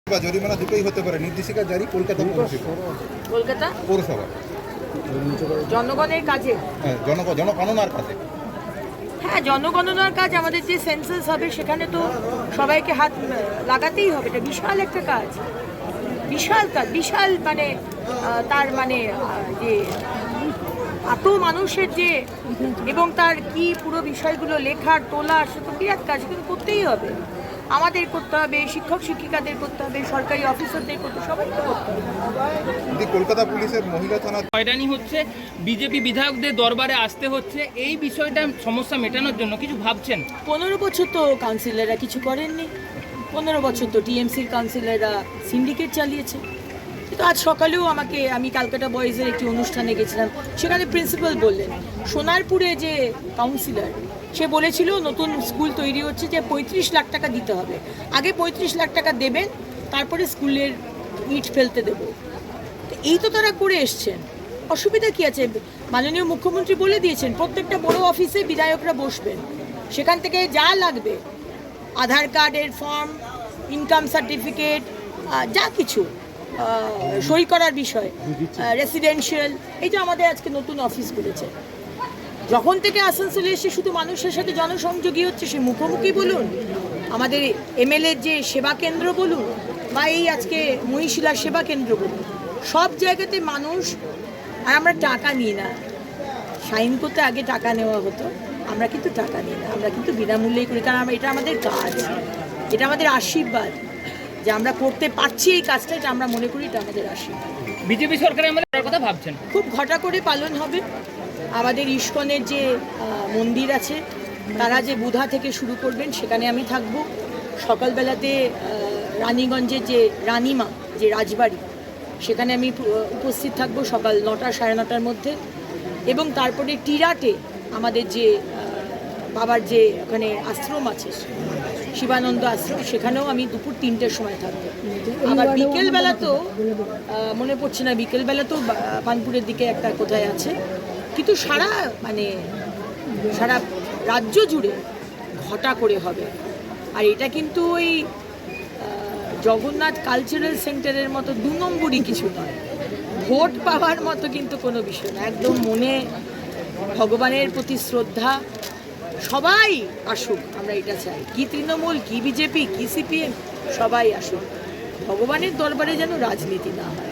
বা জরিমানা দুটোই হতে পারে। নির্দেশিকা জারি কলকাতা পৌরসভা জনগণের কাজে, হ্যাঁ, জনগণনার কাজে। হ্যাঁ, জনগণনার কাজ। আমাদের যে সেন্সাস হবে সেখানে তো সবাইকে হাত লাগাতেই হবে। এটা বিশাল একটা কাজ, বিশাল কাজ, বিশাল মানে তার মানে যে এত মানুষের যে এবং তার কি পুরো বিষয়গুলো লেখার তোলা, সে তো বিরাট কাজ, কিন্তু করতেই হবে। আমাদের করতে হবে, শিক্ষক শিক্ষিকাদের করতে হবে, সরকারি অফিসারদের করতে, সবাইকে করতে হবে। কলকাতা পুলিশের মহিলা থানা হয়রানি হচ্ছে, বিজেপি বিধায়কদের দরবারে আসতে হচ্ছে, এই বিষয়টা সমস্যা মেটানোর জন্য কিছু ভাবছেন? 15 বছর তো কাউন্সিলররা কিছু করেননি। 15 বছর তো টিএমসির কাউন্সিলররা সিন্ডিকেট চালিয়েছে। কিন্তু আজ সকালেও আমি ক্যালকাটা বয়েজের একটি অনুষ্ঠানে গেছিলাম, সেখানে প্রিন্সিপাল বললেন সোনারপুরে যে কাউন্সিলর, সে বলেছিল নতুন স্কুল তৈরি হচ্ছে, যে 35 লাখ টাকা দিতে হবে। আগে 35 লাখ টাকা দেবেন, তারপরে স্কুলের ইট ফেলতে দেব। তো এই তো তারা করে এসছেন, অসুবিধা কী আছে? মাননীয় মুখ্যমন্ত্রী বলে দিয়েছেন প্রত্যেকটা বড় অফিসে বিধায়করা বসবেন, সেখান থেকে যা লাগবে, আধার কার্ডের ফর্ম, ইনকাম সার্টিফিকেট, যা কিছু সই করার বিষয়, রেসিডেন্সিয়াল, এই যে আমাদের আজকে নতুন অফিস করেছে। যখন থেকে আসানসোলে এসে শুধু মানুষের সাথে জনসংযোগী হচ্ছে, সে মুখোমুখি বলুন, আমাদের এমএলএর যে সেবা কেন্দ্র বলুন, বা এই আজকে মহিশিলার সেবা কেন্দ্র বলুন, সব জায়গাতে মানুষ। আর আমরা টাকা নিই না, সাইন করতে আগে টাকা নেওয়া হতো, আমরা কিন্তু টাকা নিই না, আমরা কিন্তু বিনামূল্যেই করি, কারণ এটা আমাদের কাজ, এটা আমাদের আশীর্বাদ যে আমরা করতে পারছি এই কাজটা, এটা আমরা মনে করি এটা আমাদের আশীর্বাদ। বিজেপি সরকারের আমাদের কথা ভাবছেন? খুব ঘটা করে পালন হবে। আমাদের ইস্কনের যে মন্দির আছে, তারা যে বুধা থেকে শুরু করবেন, সেখানে আমি থাকব। সকালবেলাতে রানীগঞ্জের যে রানীমা, যে রাজবাড়ি, সেখানে আমি উপস্থিত থাকব সকাল 9টা সাড়ে 9টার মধ্যে। এবং তারপরে টিরাটে আমাদের যে বাবার যে ওখানে আশ্রম আছে, শিবানন্দ আশ্রম, সেখানেও আমি দুপুর 3টের সময় থাকবো। আবার বিকেলবেলা তো মনে পড়ছে না, বিকেলবেলা তো পানপুরের দিকে একটা কোথায় আছে, কিন্তু সারা রাজ্য জুড়ে ঘটা করে হবে। আর এটা কিন্তু ওই জগন্নাথ কালচারাল সেন্টারের মতো 2 নম্বরই কিছু নয়, ভোট পাওয়ার মতো কিন্তু কোনো বিষয় না। একদম মনে ভগবানের প্রতি শ্রদ্ধা, সবাই আসুক, আমরা এটা চাই। কি তৃণমূল, কি বিজেপি, কি সিপিএম, সবাই আসুক। ভগবানের দরবারে যেন রাজনীতি না হয়।